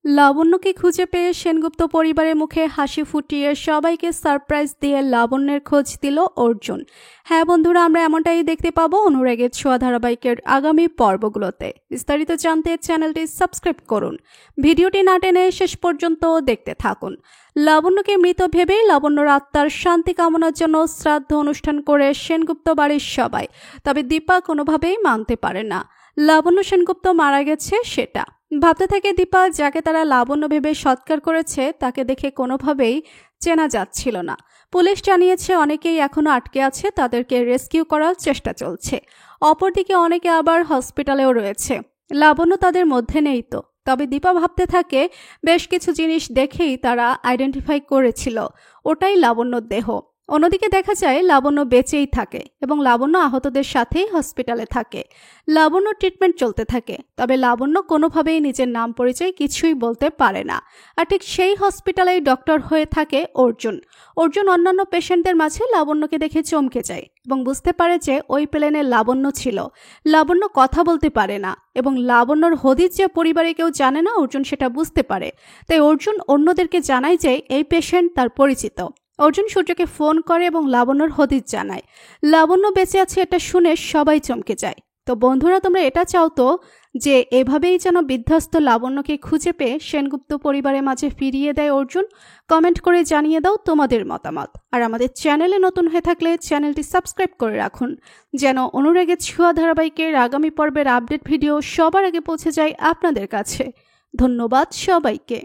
লাবণ্যকে খুঁজে পেয়ে সেনগুপ্ত পরিবারের মুখে হাসি ফুটিয়ে সবাইকে সারপ্রাইজ দিয়ে লাবণ্যের খোঁজ দিল অর্জুন। হ্যাঁ বন্ধুরা, আমরা এমনটাই দেখতে পাবো অনুরাগের ছোঁয়া ধারাবাহিকের আগামী পর্বগুলোতে। বিস্তারিত জানতে চ্যানেলটি সাবস্ক্রাইব করুন, ভিডিওটি না টেনে শেষ পর্যন্ত দেখতে থাকুন। লাবণ্যকে মৃত ভেবে লাবণ্যর আত্মার শান্তি কামনার জন্য শ্রাদ্ধ অনুষ্ঠান করে সেনগুপ্ত বাড়ির সবাই, তবে দীপা কোনোভাবেই মানতে পারে না লাবণ্য সেনগুপ্ত মারা গেছে। সেটা ভাবতে থাকে দীপা, যাকে তারা লাবণ্য ভেবে সৎকার করেছে তাকে দেখে কোনোভাবেই চেনা যাচ্ছিল না। পুলিশ জানিয়েছে অনেকেই এখনো আটকে আছে, তাদেরকে রেস্কিউ করার চেষ্টা চলছে। অপরদিকে অনেকে আবার হসপিটালেও রয়েছে, লাবণ্য তাদের মধ্যে নেই তো। তবে দীপা ভাবতে থাকে বেশ কিছু জিনিস দেখেই তারা আইডেন্টিফাই করেছিল ওটাই লাবণ্যর দেহ। অন্যদিকে দেখা যায় লাবণ্য বেঁচেই থাকে এবং লাবণ্য আহতদের সাথেই হসপিটালে থাকে। লাবণ্য ট্রিটমেন্ট চলতে থাকে, তবে লাবণ্য কোনোভাবেই নিজের নাম পরিচয় কিছুই বলতে পারে না। আর ঠিক সেই হসপিটালেই ডক্টর হয়ে থাকে অর্জুন। অর্জুন অন্যান্য পেশেন্টদের মাঝে লাবণ্যকে দেখে চমকে যায় এবং বুঝতে পারে যে ওই প্লেনে লাবণ্য ছিল। লাবণ্য কথা বলতে পারে না এবং লাবণ্যর হদিস যে পরিবারে কেউ জানে না, অর্জুন সেটা বুঝতে পারে। তাই অর্জুন অন্যদেরকে জানায় যে এই পেশেন্ট তার পরিচিত। অর্জুন সূর্যকে ফোন করে এবং লাবণ্যর হদিস জানায়। লাবণ্য বেঁচে আছে এটা শুনে সবাই চমকে যায়। তো বন্ধুরা, তোমরা এটা চাও তো যে এভাবেই যেন বিধ্বস্ত লাবণ্যকে খুঁজে পেয়ে সেনগুপ্ত পরিবারের মাঝে ফিরিয়ে দেয় অর্জুন? কমেন্ট করে জানিয়ে দাও তোমাদের মতামত। আর আমাদের চ্যানেলে নতুন হয়ে থাকলে চ্যানেলটি সাবস্ক্রাইব করে রাখুন, যেন অনুরাগের ছোঁয়া ধারাবাহিকের আগামী পর্বের আপডেট ভিডিও সবার আগে পৌঁছে যায় আপনাদের কাছে। ধন্যবাদ সবাইকে।